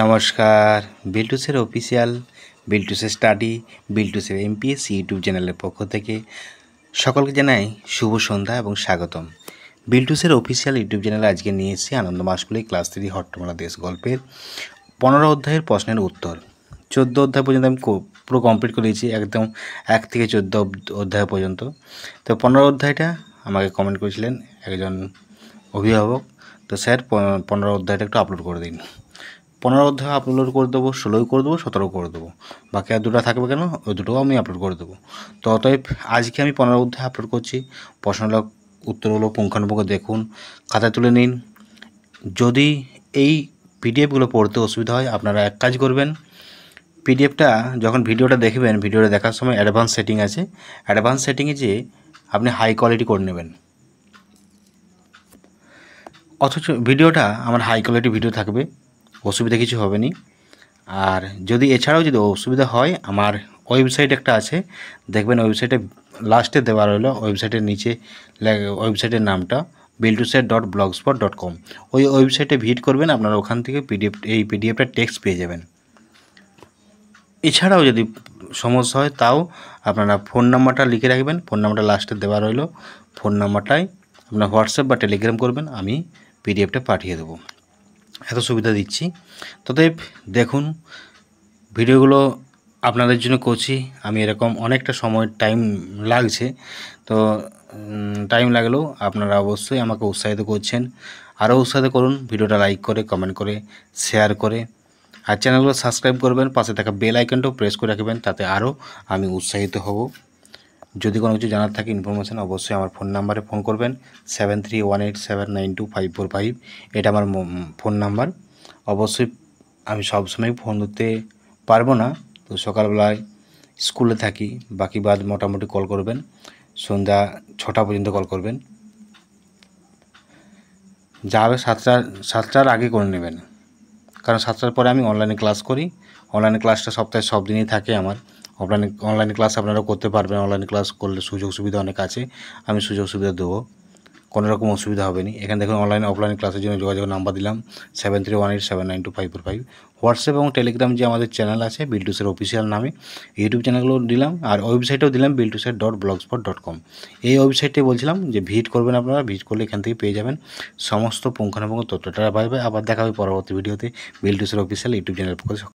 নমস্কার, বিল্টুসের official বিল্টুসের study বিল্টুসের এমপিএসসি YouTube চ্যানেলের পক্ষ থেকে সকলকে জানাই শুভ সন্ধ্যা এবং স্বাগতম। বিল্টুসের অফিসিয়াল ইউটিউব চ্যানেলে আজকে নিয়ে এসেছি আনন্দ মাসকুলি ক্লাস 3 হট্টমালা দেশ গল্পের 15 অধ্যায়ের প্রশ্নের উত্তর। 14 অধ্যায় পর্যন্ত আমি পুরো কমপ্লিট করেছি, একদম 1 থেকে 14 অধ্যায় পর্যন্ত। তো 15 অধ্যায়টা আমাকে কমেন্ট করেছিলেন একজন অভিভাবক, তো স্যার 15 অধ্যায়টা একটু আপলোড করে দিন। 15 অধ্যায় আপলোড করে দেবো, 16 করে দেবো, 17 করে দেবো, বাকি আর দুটো থাকবে কেন, ওই দুটোও আমি আপলোড করে দেবো। তো অতএব আজকে আমি 15 অধ্যায় আপলোড করছি। প্রশ্নগুলো উত্তরগুলো পুঙ্খানুপুঙ্খ দেখুন, খাতায় তুলে নিন। যদি এই পিডিএফগুলো পড়তে অসুবিধা হয় আপনারা এক কাজ করবেন, পিডিএফটা যখন ভিডিওটা দেখবেন, ভিডিওটা দেখার সময় অ্যাডভান্স সেটিং আছে, অ্যাডভান্স সেটিংয়ে যেয়ে আপনি হাই কোয়ালিটি করে নেবেন। অথচ ভিডিওটা আমার হাই কোয়ালিটি ভিডিও থাকবে, অসুবিধা কিছু হবে না। আর যদি এছাড়াও যদি অসুবিধা হয়, আমার ওয়েবসাইট একটা আছে, দেখবেন ওয়েবসাইটে লাস্টে দেওয়া রইলো, ওয়েবসাইটের নিচে ওয়েবসাইটের নামটা biltuset.blogspot.com। ওই ওয়েবসাইটে ভিজিট করবেন, আপনারা ওখান থেকে পিডিএফটা টেক্সট পেয়ে যাবেন। এছাড়াও যদি সমস্যা হয় তাও আপনারা ফোন নাম্বারটা লিখে রাখবেন, ফোন নাম্বারটা লাস্টে দেওয়া রইলো, ফোন নাম্বারটায় আপনার হোয়াটসঅ্যাপ বা টেলিগ্রাম করবেন, আমি পিডিএফটা পাঠিয়ে দেবো। এত সুবিধা দিচ্ছি। ততএব দেখুন, ভিডিওগুলো আপনাদের জন্য করছি আমি, এরকম অনেকটা সময় টাইম লাগছে, তো টাইম লাগলেও আপনারা অবশ্যই আমাকে উৎসাহিত করছেন, আরও উৎসাহিত করুন, ভিডিওটা লাইক করে, কমেন্ট করে, শেয়ার করে, আর চ্যানেলগুলো সাবস্ক্রাইব করবেন, পাশে থাকা বেল আইকনটাও প্রেস করে রাখবেন, তাতে আরও আমি উৎসাহিত হব। যদি কোনো কিছু জানার থাকে ইনফরমেশান, অবশ্যই আমার ফোন নাম্বারে ফোন করবেন, 7318792545। এটা আমার ফোন নাম্বার। অবশ্যই আমি সবসময় ফোন ধরতে পারবো না, তো সকালবেলায় স্কুলে থাকি, বাকি বাদ মোটামুটি কল করবেন, সন্ধ্যা 6টা পর্যন্ত কল করবেন। যা হবে 7টার আগে করে নেবেন, কারণ 7টার পরে আমি অনলাইনে ক্লাস করি। অনলাইনে ক্লাসটা সপ্তাহে সব দিনই থাকে আমার। অনলাইনে ক্লাস আপনারাও করতে পারবেন, অনলাইনে ক্লাস করলে সুযোগ সুবিধা অনেক আছে, আমি সুযোগ সুবিধা দেবো, কোনো রকম অসুবিধা হবে না। এখানে দেখুন অনলাইন অফলাইন ক্লাসের জন্য যোগাযোগ নাম্বার দিলাম 7318792545। হোয়াটসঅ্যাপ এবং টেলিগ্রাম যে আমাদের চ্যানেল আছে বিল্টুসের অফিসিয়াল নামে, ইউটিউব চ্যানেলগুলো দিলাম, আর ওয়েবসাইটেও দিলাম biltuset.blogspot.com। এই ওয়েবসাইটে বলছিলাম যে ভিজিট করবেন, আপনারা ভিজিট করলে এখান থেকে পেয়ে যাবেন সমস্ত পুঙ্খানুপুঙ্খ তথ্যটা পাবে। আবার দেখা হবে পরবর্তী ভিডিওতে বিল্টুসের অফিসিয়াল ইউটিউব চ্যানেল।